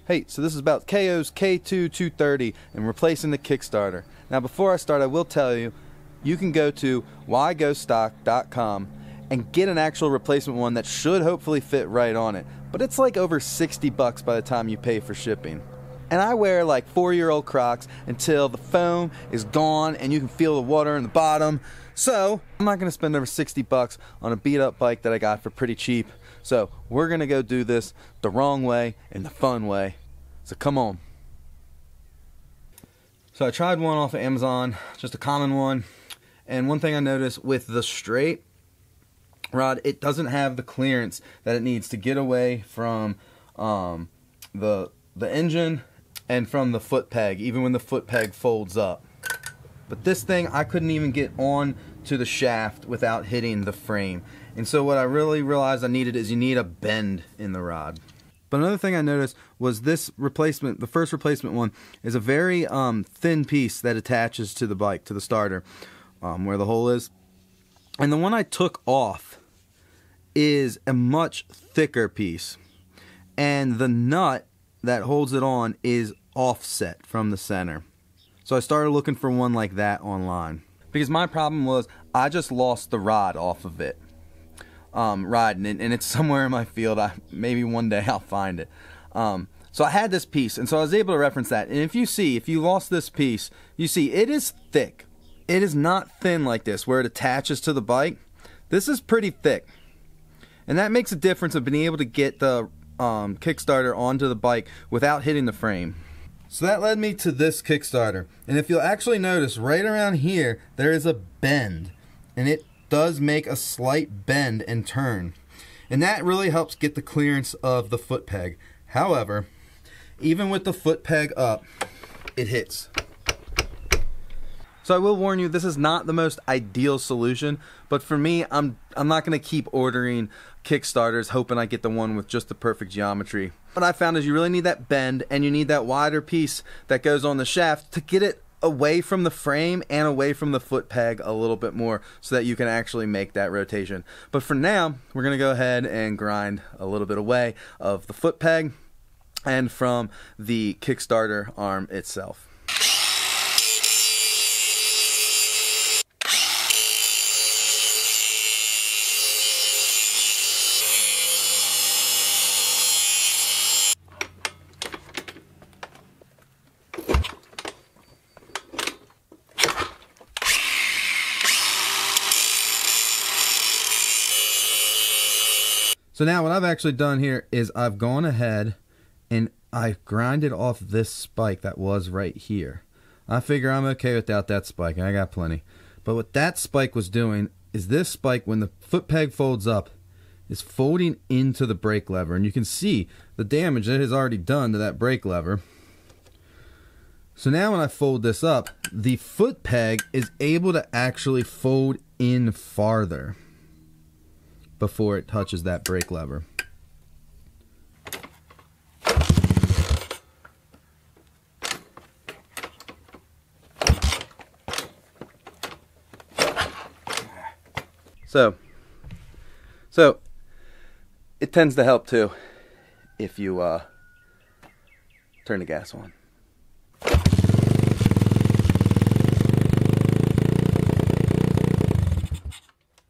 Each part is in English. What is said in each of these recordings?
Hey, so this is about KAYO's K2 230 and replacing the kickstarter. Now before I start, I will tell you, you can go to whygostock.com and get an actual replacement one that should hopefully fit right on it. But it's like over 60 bucks by the time you pay for shipping. And I wear like 4-year-old Crocs until the foam is gone and you can feel the water in the bottom. So I'm not gonna spend over 60 bucks on a beat up bike that I got for pretty cheap. So we're gonna go do this the wrong way and the fun way. So come on. So I tried one off of Amazon, just a common one. And one thing I noticed with the straight rod, it doesn't have the clearance that it needs to get away from the engine and from the foot peg, even when the foot peg folds up. But this thing, I couldn't even get on to the shaft without hitting the frame. And so what I really realized I needed is you need a bend in the rod. But another thing I noticed was this replacement, the first replacement one, is a very thin piece that attaches to the bike, to the starter, where the hole is. And the one I took off is a much thicker piece. And the nut that holds it on is offset from the center. So I started looking for one like that online. Because my problem was, I just lost the rod off of it. Riding it, and it's somewhere in my field. Maybe one day I'll find it. So I had this piece, and so I was able to reference that. And if you lost this piece, you see it is thick. It is not thin like this, where it attaches to the bike. This is pretty thick. And that makes a difference of being able to get the kickstarter onto the bike without hitting the frame. So that led me to this kickstarter. And if you'll actually notice, right around here, there is a bend. And it does make a slight bend and turn. And that really helps get the clearance of the foot peg. However, even with the foot peg up, it hits. So I will warn you, this is not the most ideal solution, but for me, I'm not going to keep ordering kickstarters hoping I get the one with just the perfect geometry. What I found is you really need that bend, and you need that wider piece that goes on the shaft to get it away from the frame and away from the foot peg a little bit more so that you can actually make that rotation. But for now, we're going to go ahead and grind a little bit away of the foot peg and from the kickstarter arm itself. So now what I've actually done here is I've gone ahead and I grinded off this spike that was right here. I figure I'm okay without that spike, and I got plenty. But what that spike was doing is this spike, when the foot peg folds up, is folding into the brake lever. And you can see the damage it has already done to that brake lever. So now when I fold this up, the foot peg is able to actually fold in farther before it touches that brake lever. So it tends to help too if you turn the gas on.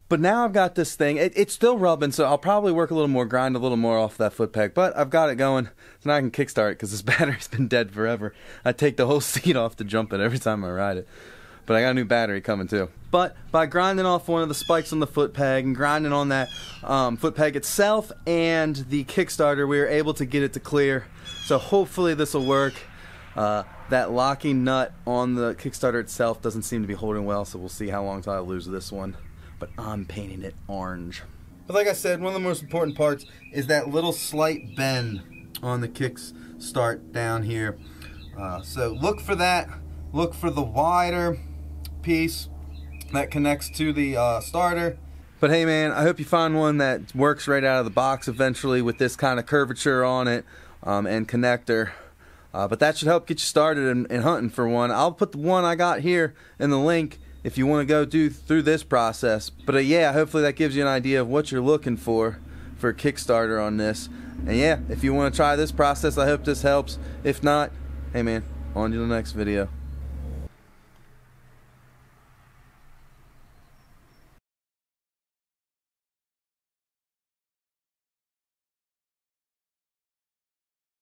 But now I've got this thing, it's still rubbing, so I'll probably work a little more, grind a little more off that foot peg, but I've got it going, so now I can kickstart it because this battery's been dead forever. I take the whole seat off to jump it every time I ride it. But I got a new battery coming too. But by grinding off one of the spikes on the foot peg and grinding on that foot peg itself and the kickstarter, we were able to get it to clear. So hopefully this will work. That locking nut on the kickstarter itself doesn't seem to be holding well, so we'll see how long till I lose this one. But I'm painting it orange. But like I said, one of the most important parts is that little slight bend on the kickstart down here. So look for that. Look for the wider piece that connects to the starter. But hey man, I hope you find one that works right out of the box eventually with this kind of curvature on it and connector. But that should help get you started in hunting for one. I'll put the one I got here in the link if you want to go through this process. But yeah, hopefully that gives you an idea of what you're looking for a Kickstarter on this. And yeah, if you want to try this process, I hope this helps. If not, hey man, on to the next video.